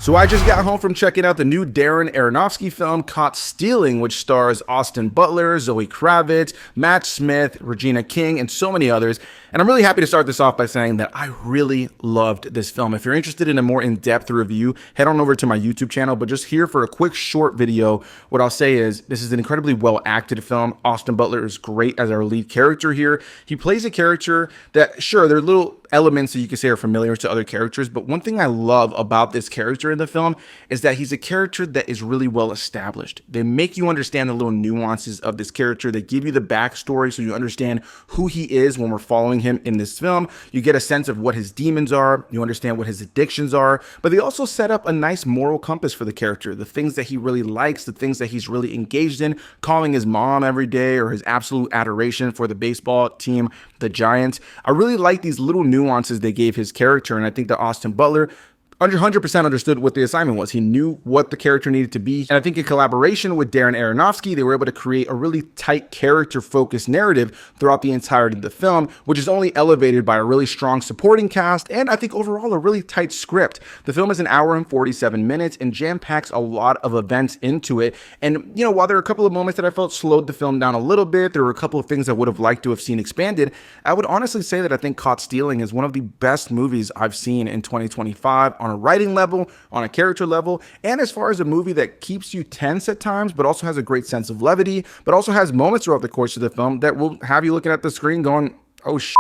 So I just got home from checking out the new Darren Aronofsky film Caught Stealing, which stars Austin Butler, Zoë Kravitz, Matt Smith, Regina King, and so many others. And I'm really happy to start this off by saying that I really loved this film. If you're interested in a more in-depth review, head on over to my YouTube channel. But just here for a quick short video, what I'll say is this is an incredibly well-acted film. Austin Butler is great as our lead character here. He plays a character that, sure, there are little elements that you could say are familiar to other characters, but one thing I love about this character in the film is that he's a character that is really well established. They make you understand the little nuances of this character. They give you the backstory so you understand who he is when we're following him in this film. You get a sense of what his demons are, you understand what his addictions are, but they also set up a nice moral compass for the character, the things that he really likes, the things that he's really engaged in, calling his mom every day, or his absolute adoration for the baseball team, the Giants. I really like these little nuances they gave his character, and I think that Austin Butler 100% understood what the assignment was. He knew what the character needed to be. And I think in collaboration with Darren Aronofsky, they were able to create a really tight character-focused narrative throughout the entirety of the film, which is only elevated by a really strong supporting cast and I think overall a really tight script. The film is an hour and 47 minutes and jam-packs a lot of events into it. And, you know, while there are a couple of moments that I felt slowed the film down a little bit, there were a couple of things I would have liked to have seen expanded, I would honestly say that I think Caught Stealing is one of the best movies I've seen in 2025 on a writing level, on a character level, and as far as a movie that keeps you tense at times, but also has a great sense of levity, but also has moments throughout the course of the film that will have you looking at the screen going, oh shit.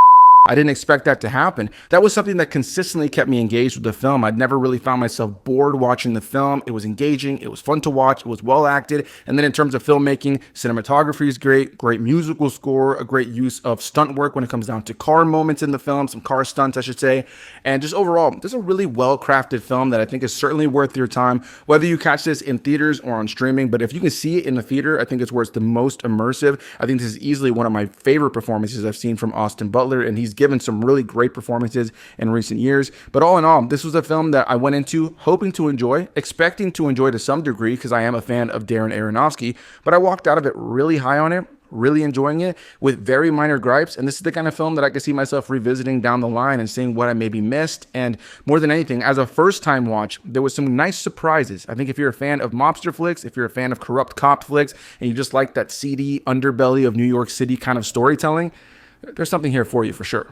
I didn't expect that to happen. That was something that consistently kept me engaged with the film. I'd never really found myself bored watching the film. It was engaging. It was fun to watch. It was well acted. And then in terms of filmmaking, cinematography is great musical score, a great use of stunt work when it comes down to car moments in the film, some car stunts, I should say. And just overall, this is a really well-crafted film that I think is certainly worth your time, whether you catch this in theaters or on streaming. But if you can see it in the theater, I think it's where it's the most immersive. I think this is easily one of my favorite performances I've seen from Austin Butler, and he's given some really great performances in recent years. But all in all, this was a film that I went into hoping to enjoy, expecting to enjoy to some degree because I am a fan of Darren Aronofsky, but I walked out of it really high on it, really enjoying it with very minor gripes. And this is the kind of film that I could see myself revisiting down the line and seeing what I maybe missed. And more than anything, as a first-time watch, there was some nice surprises. I think if you're a fan of mobster flicks, if you're a fan of corrupt cop flicks, and you just like that seedy underbelly of New York City kind of storytelling, there's something here for you for sure.